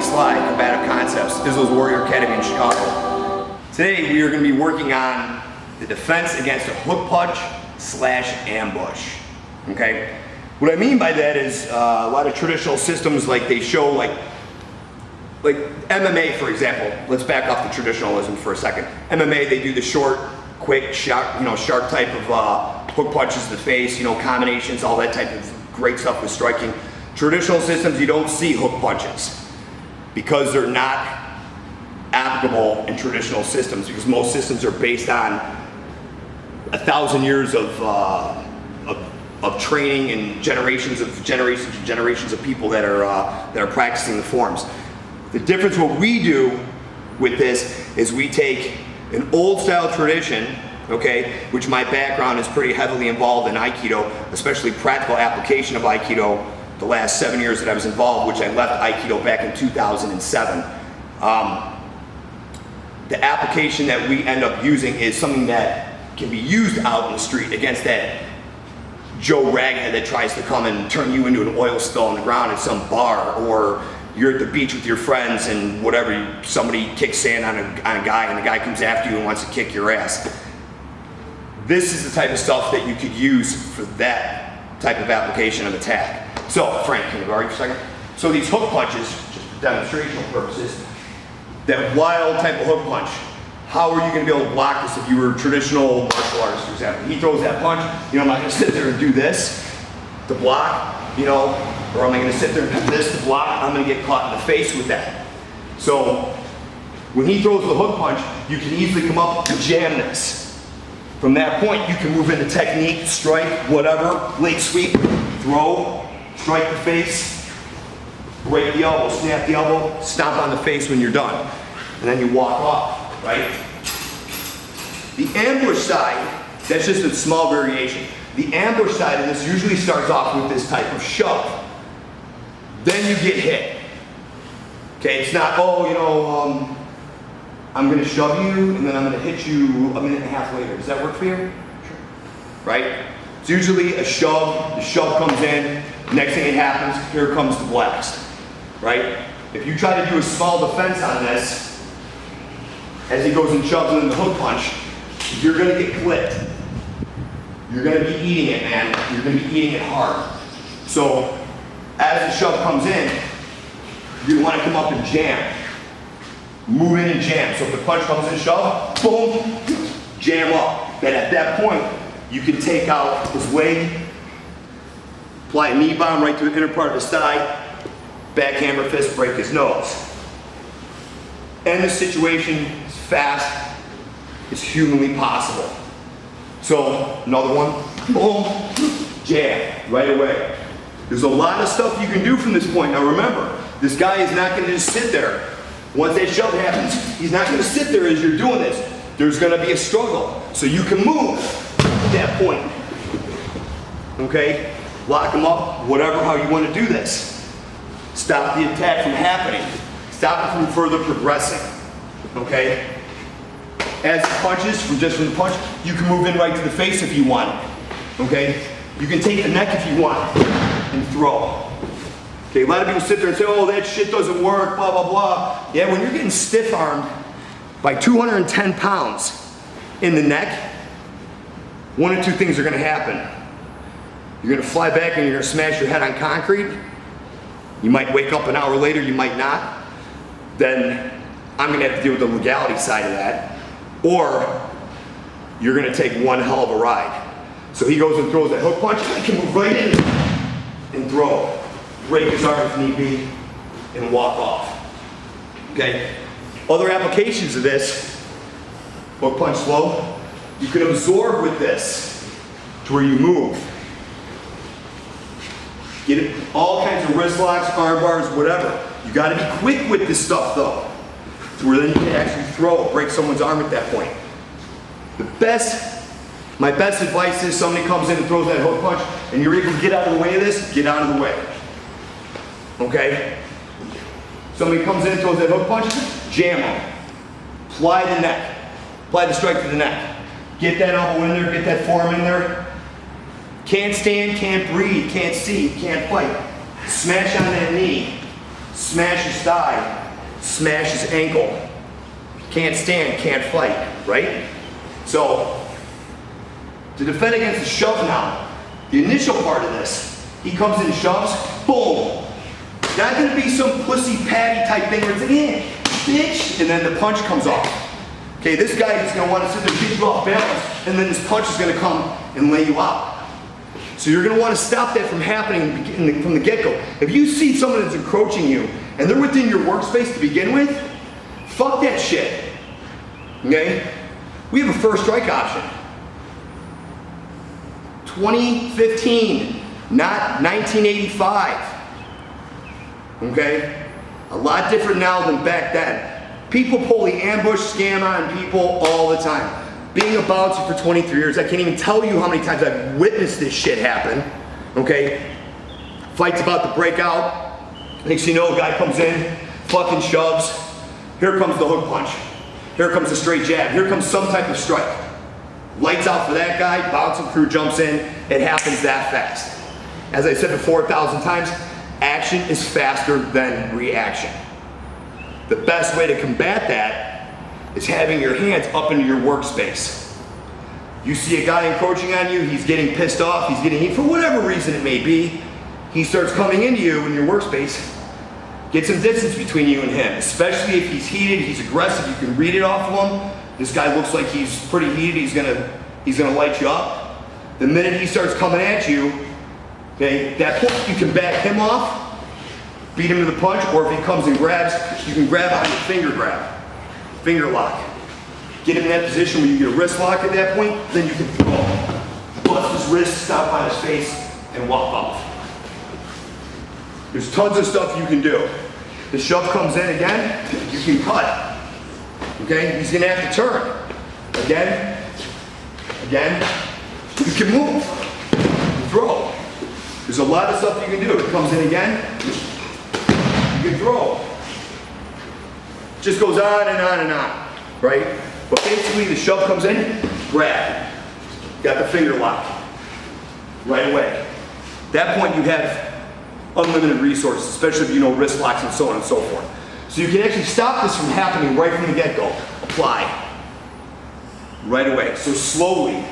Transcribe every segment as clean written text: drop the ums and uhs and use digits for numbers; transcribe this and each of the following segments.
Sly, Combative Concepts, Israel's Warrior Academy in Chicago. Today we are going to be working on the defense against a hook punch / ambush. Okay? What I mean by that is a lot of traditional systems, like they show, like MMA, for example. Let's back off the traditionalism for a second. MMA, they do the short, quick, sharp type of hook punches to the face, combinations, all that type of great stuff with striking. Traditional systems, you don't see hook punches because they're not applicable in traditional systems, because most systems are based on 1,000 years of training and generations of people that are practicing the forms. The difference, what we do with this is we take an old style tradition, okay, which my background is pretty heavily involved in Aikido, especially practical application of Aikido the last 7 years that I was involved, which I left Aikido back in 2007. The application that we end up using is something that can be used out in the street against that Joe Raghead that tries to come and turn you into an oil spill on the ground at some bar, or you're at the beach with your friends and whatever, somebody kicks sand on a guy and the guy comes after you and wants to kick your ass. This is the type of stuff that you could use for that type of application of attack. So, Frank, can you borrow you for a second? So these hook punches, just for demonstrational purposes, that wild type of hook punch, how are you going to be able to block this if you were a traditional martial artist, for example? He throws that punch, I'm not going to sit there and do this to block, or am I going to sit there and do this to block? I'm going to get caught in the face with that. So when he throws the hook punch, you can easily come up and jam this. From that point, you can move into technique, strike, whatever, leg sweep, throw, strike the face, break the elbow, snap the elbow, stomp on the face when you're done. And then you walk off, right? The ambush side, that's just a small variation. The ambush side of this usually starts off with this type of shove. Then you get hit. Okay, it's not, I'm going to shove you and then I'm going to hit you a minute and a half later. Does that work for you? Sure. Right? It's usually a shove, the shove comes in, next thing that happens, here comes the blast. Right? If you try to do a small defense on this, as he goes and shoves in the hook punch, you're going to get clipped. You're going to be eating it, man. You're going to be eating it hard. So, as the shove comes in, you want to come up and jam. Move in and jam. So if the punch comes in, shove, boom, jam up. Then at that point, you can take out his leg, apply a knee bomb right to the inner part of his thigh, backhammer fist, break his nose. End the situation as fast as humanly possible. So another one, boom, jam, right away. There's a lot of stuff you can do from this point. Now remember, this guy is not going to just sit there. Once that shove happens, he's not going to sit there as you're doing this. There's going to be a struggle. So you can move at that point. Okay? Lock him up, whatever, how you want to do this. Stop the attack from happening. Stop it from further progressing. Okay? As he punches, from the punch, you can move in right to the face if you want. Okay? You can take the neck if you want and throw. Okay, a lot of people sit there and say, oh, that shit doesn't work, blah, blah, blah. Yeah, when you're getting stiff-armed by 210 pounds in the neck, one of two things are going to happen. You're going to fly back and you're going to smash your head on concrete. You might wake up an hour later, you might not. Then I'm going to have to deal with the legality side of that. Or you're going to take one hell of a ride. So he goes and throws that hook punch, I can move right in and throw. Break his arm if need be, and walk off. Okay? Other applications of this, hook punch slow, you can absorb with this to where you move. Get all kinds of wrist locks, arm bars, whatever. You got to be quick with this stuff though, to where then you can actually throw, break someone's arm at that point. My best advice is somebody comes in and throws that hook punch and you're able to get out of the way of this, get out of the way. Okay? Somebody comes in and throws that hook punch, jam them. Apply the neck. Apply the strike to the neck. Get that elbow in there, get that forearm in there. Can't stand, can't breathe, can't see, can't fight. Smash on that knee. smash his thigh, smash his ankle. Can't stand, can't fight, right? So, to defend against the shove now, the initial part of this, he comes in and shoves, boom. Not gonna be some pussy patty type thing where it's like, yeah, bitch, and then the punch comes off. Okay, this guy is gonna wanna sit there, get you off balance, and then this punch is gonna come and lay you out. So you're gonna wanna stop that from happening from the get-go. If you see someone that's encroaching you, and they're within your workspace to begin with, fuck that shit, okay? We have a first strike option. 2015, not 1985, okay? A lot different now than back then. People pull the ambush scam on people all the time. Being a bouncer for 23 years, I can't even tell you how many times I've witnessed this shit happen, okay? Fight's about to break out. Next thing you know, a guy comes in, fucking shoves. Here comes the hook punch. Here comes the straight jab. Here comes some type of strike. Lights out for that guy, bouncing crew jumps in. It happens that fast. As I said before 1,000 times, action is faster than reaction. The best way to combat that is having your hands up into your workspace. You see a guy encroaching on you, he's getting pissed off, he's getting heat, for whatever reason it may be, he starts coming into you in your workspace. Get some distance between you and him, especially if he's heated, he's aggressive, you can read it off of him. This guy looks like he's pretty heated, he's gonna light you up. The minute he starts coming at you, okay, that point you can back him off, beat him to the punch, or if he comes and grabs, you can grab on your finger grab, finger lock. Get him in that position where you get a wrist lock at that point, then you can bust his wrist, stop on his face, and walk off. There's tons of stuff you can do. The shove comes in again, you can cut. Okay, he's gonna have to turn. Again, you can move, throw. There's a lot of stuff you can do. It comes in again, you can throw. Just goes on and on and on, right? But basically the shove comes in, grab. Got the finger lock, right away. At that point you have unlimited resources, especially if you know wrist locks and so on and so forth. So you can actually stop this from happening right from the get-go. Apply. Right away. So slowly,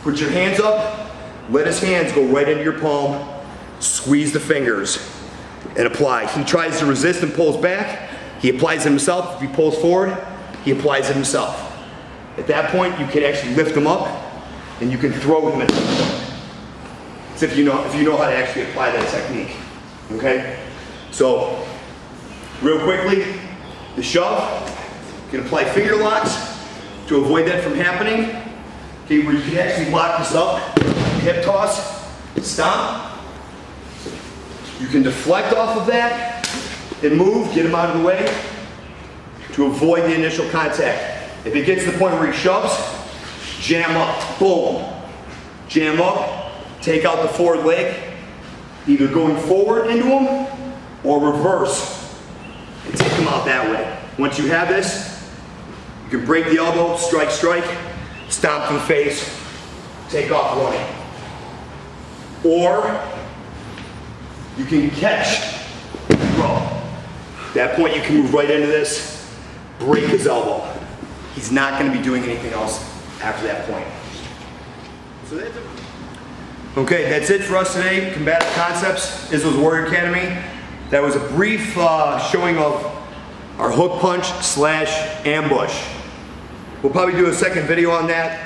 put your hands up, let his hands go right into your palm, squeeze the fingers, and apply. He tries to resist and pulls back, he applies it himself. If he pulls forward, he applies it himself. At that point, you can actually lift him up, and you can throw him at the point. It's if you know how to actually apply that technique, okay? So, real quickly, the shove, you can apply finger locks to avoid that from happening. Okay, where you can actually lock this up, hip toss, stomp. You can deflect off of that and move, get him out of the way to avoid the initial contact. If it gets to the point where he shoves, jam up, boom. Jam up, take out the forward leg, either going forward into him or reverse and take him out that way. Once you have this, you can break the elbow, strike, stomp to the face, take off running. Or you can catch, throw. At that point you can move right into this, break his elbow. He's not going to be doing anything else after that point. So that's it. Okay, that's it for us today. Combative Concepts, Israel's Warrior Academy. That was a brief showing of our hook punch / ambush. We'll probably do a second video on that.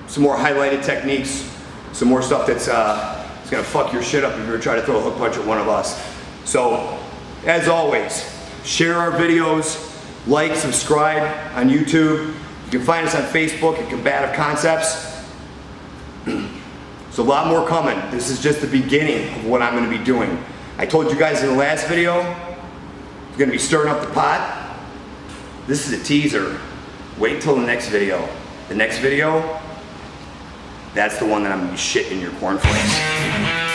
Some more highlighted techniques, some more stuff that's gonna fuck your shit up if you're trying to throw a hook punch at one of us. So, as always, share our videos, like, subscribe on YouTube. You can find us on Facebook at Combative Concepts. There's a lot more coming. This is just the beginning of what I'm gonna be doing. I told you guys in the last video, I'm gonna be stirring up the pot. This is a teaser. Wait until the next video. The next video, that's the one that I'm gonna be shitting in your cornflakes.